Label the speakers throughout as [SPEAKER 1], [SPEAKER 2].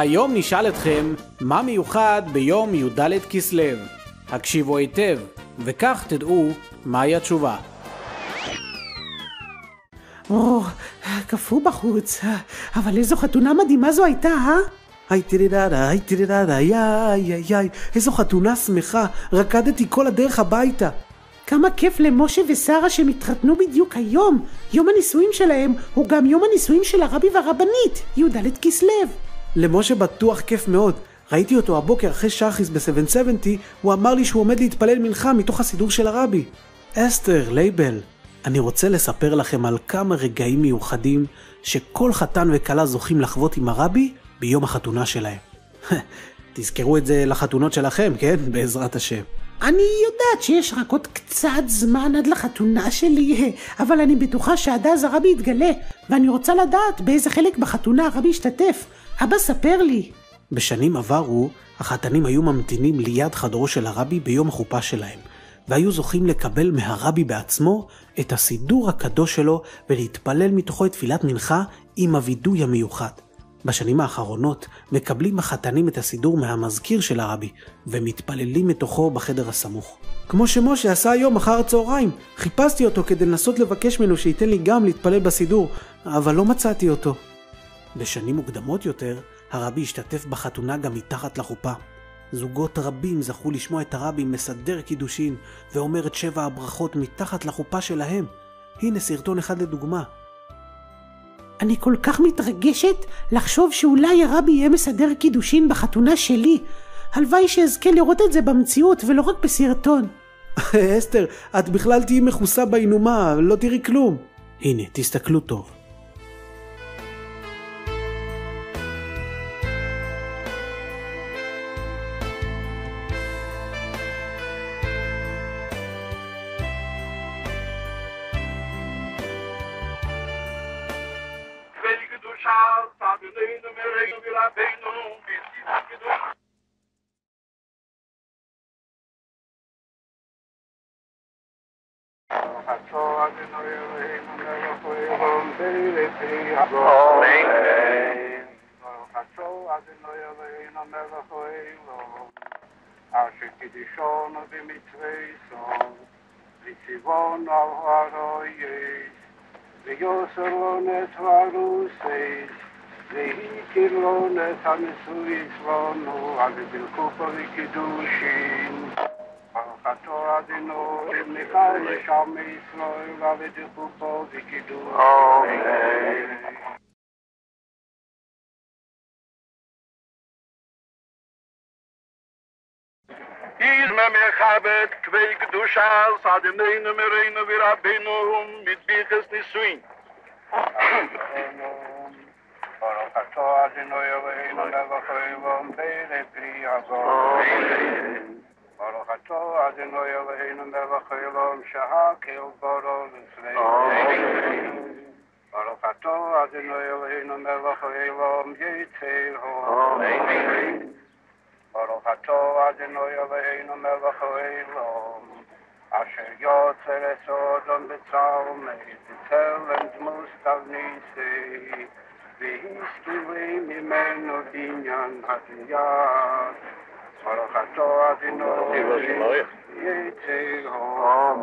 [SPEAKER 1] היום נשאל אתכם מה מיוחד ביום י"ד כסלו. הקשיבו היטב, וכך תדעו מהי התשובה.
[SPEAKER 2] קפוא בחוץ, אבל איזו חתונה מדהימה זו הייתה, היי תירדדה, יאי, איזו חתונה שמחה, רקדתי כל הדרך הביתה. כמה כיף למשה ושרה שמתחתנו בדיוק היום. יום הנישואים שלהם הוא גם יום הנישואים של הרבי והרבנית, י"ד כסלו. למשה בטוח כיף מאוד. ראיתי אותו הבוקר אחרי שחיס ב-770, הוא אמר לי שהוא עומד להתפלל מנחה מתוך הסידור של הרבי. אסתר, לייבל, אני רוצה לספר לכם על כמה רגעים מיוחדים שכל חתן וכלה זוכים לחוות עם הרבי ביום החתונה שלהם. תזכרו את זה לחתונות שלכם, כן? בעזרת השם. אני יודעת שיש רק עוד קצת זמן עד לחתונה שלי, אבל אני בטוחה שעד אז הרבי יתגלה, ואני רוצה לדעת באיזה חלק בחתונה הרבי ישתתף. אבא ספר לי. בשנים עברו, החתנים היו ממתינים ליד חדרו של הרבי ביום החופה שלהם, והיו זוכים לקבל מהרבי בעצמו את הסידור הקדוש שלו ולהתפלל מתוכו את תפילת מנחה עם הוידוי המיוחד. בשנים האחרונות מקבלים החתנים את הסידור מהמזכיר של הרבי ומתפללים מתוכו בחדר הסמוך. כמו שמשה עשה היום אחר הצהריים, חיפשתי אותו כדי לנסות לבקש ממנו שייתן לי גם להתפלל בסידור, אבל לא מצאתי אותו. בשנים מוקדמות יותר, הרבי השתתף בחתונה גם מתחת לחופה. זוגות רבים זכו לשמוע את הרבי מסדר קידושין ואומר את 7 הברכות מתחת לחופה שלהם. הנה סרטון אחד לדוגמה. אני כל כך מתרגשת לחשוב שאולי הרבי יהיה מסדר קידושין בחתונה שלי. הלוואי שאזכה לראות את זה במציאות ולא רק בסרטון. אסתר, את בכלל תהיי מחוסה באינומה, לא תראי כלום. הנה, תסתכלו טוב.
[SPEAKER 3] Hier me mechabet kvei kedusha sadeneinu mereinu virabenu mitbiches nisuin. Baruch atah Adonai Eloheinu melech haolam be'erei pri hazon. Baruch atah Adonai Eloheinu melech haolam shehakel bara l'tzvei. Baruch atah Adonai Eloheinu melech haolam yetzer ha'olam. Baruch atah Adonai Eloheinu melech haolam asher yotzer es Odom b'tzalmei b'tzelem dmut tavnisei v'hiskilei mimenu binyan hadiyat. Baruch atah Adonai Eloheinu yetzer ha'olam.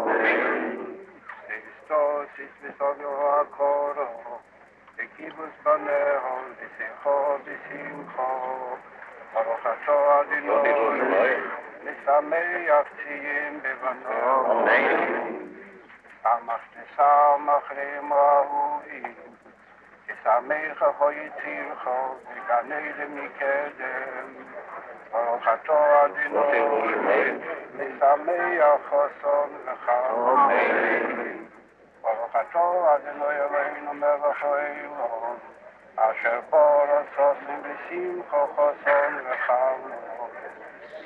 [SPEAKER 3] Christos is v'savyo ha'koro v'kibutz baneho v'secho v'simcha. Baruch atah Adonai Mesameach tziyim bevanav. Amachtecha machrim ahuvim Mesamecha hoyitzircha v'gan edem mikedem. Baruch atah Adonai Mesameach chason v'cham. Baruch atah Adonai Eloheinu melech haolam asher bara sosim v'simcha chason v'cham.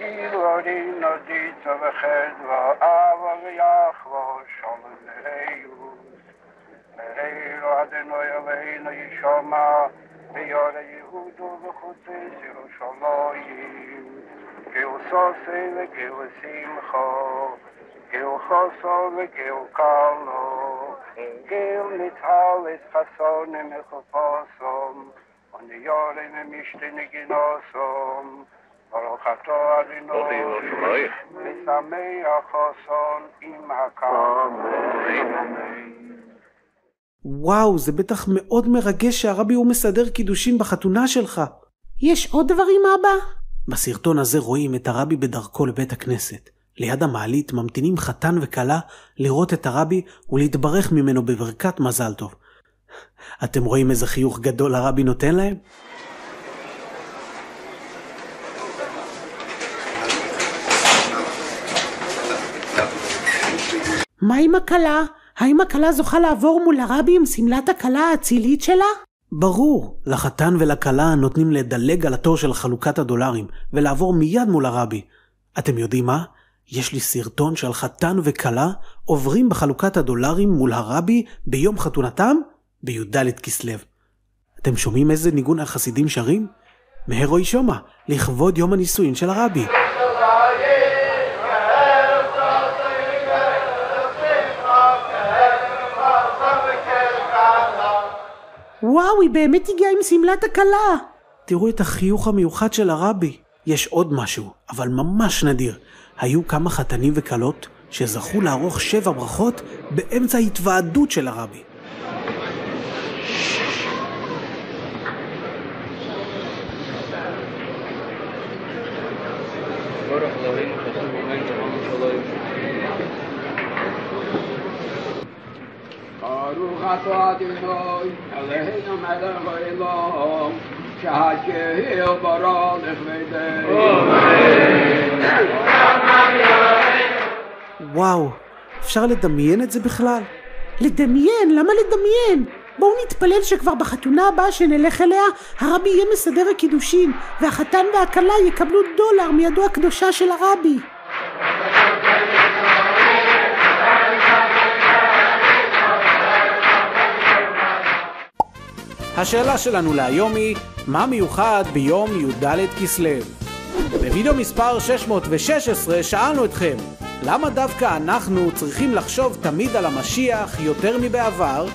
[SPEAKER 3] Ilori noditza v'chedva ava v'yachva shalom nereyu. Nereyu Adonai Eloheinu yishama v'yore Yehudu v'chutzes Yerushalayim. Geu sosei v'geu simcha, geu choso v'geu kalo, geu nithalis chasonim echuposom, ניולים משתי נגינוסום, ברוך אתה אדינו, ושמח חסון עמכם.
[SPEAKER 2] וואו, זה בטח מאוד מרגש שהרבי הוא מסדר קידושין בחתונה שלך.
[SPEAKER 4] יש עוד דברים, אבא?
[SPEAKER 2] בסרטון הזה רואים את הרבי בדרכו לבית הכנסת. ליד המעלית ממתינים חתן וכלה לראות את הרבי ולהתברך ממנו בברכת מזל טוב. אתם רואים איזה חיוך גדול הרבי נותן להם?
[SPEAKER 4] מה עם הכלה? האם הכלה זוכה לעבור מול הרבי עם סמלת הכלה האצילית שלה?
[SPEAKER 2] ברור, לחתן ולכלה נותנים לדלג על התור של חלוקת הדולרים ולעבור מיד מול הרבי. אתם יודעים מה? יש לי סרטון של חתן וכלה עוברים בחלוקת הדולרים מול הרבי ביום חתונתם בי"ד כסלו. אתם שומעים איזה ניגון החסידים שרים? מהרוי שומע, לכבוד יום הנישואין של הרבי.
[SPEAKER 4] וואו, היא באמת הגיעה עם סמלת הכלה.
[SPEAKER 2] תראו את החיוך המיוחד של הרבי. יש עוד משהו, אבל ממש נדיר. היו כמה חתנים וכלות שזכו לערוך 7 ברכות באמצע ההתוועדות של הרבי.
[SPEAKER 5] ברוך אתה אדוני אלוהינו מלך העולם שהגאל ברא לכבודו.
[SPEAKER 2] וואו, אפשר לדמיין את זה בכלל?
[SPEAKER 4] לדמיין? למה לדמיין? בואו נתפלל שכבר בחתונה הבאה שנלך אליה הרבי יהיה מסדר הקידושין והחתן והכלה יקבלו $1 מידו הקדושה של הרבי.
[SPEAKER 1] השאלה שלנו להיום היא, מה מיוחד ביום י"ד כסלו? בווידאו מספר 616 שאלנו אתכם, למה דווקא אנחנו צריכים לחשוב תמיד על המשיח יותר מבעבר?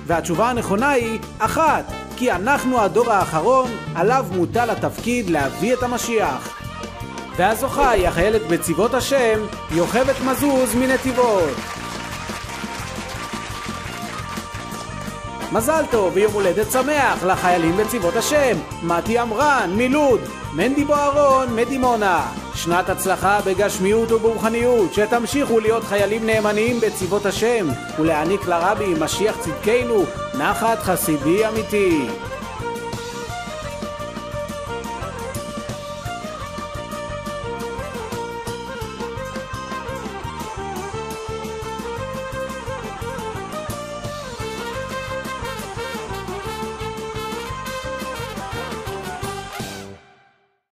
[SPEAKER 1] והתשובה הנכונה היא 1. כי אנחנו הדור האחרון עליו מוטל התפקיד להביא את המשיח. והזוכה היא החיילת בצבאות השם, יוכבת מזוז מנתיבות. מזל טוב ויום הולדת שמח לחיילים בצבאות השם, מתי אמרן מלוד, מנדי בוארון מדימונה. שנת הצלחה בגשמיות וברוחניות, שתמשיכו להיות חיילים נאמנים בצבאות השם ולהעניק לרבי משיח צדקנו נחת חסידי אמיתי.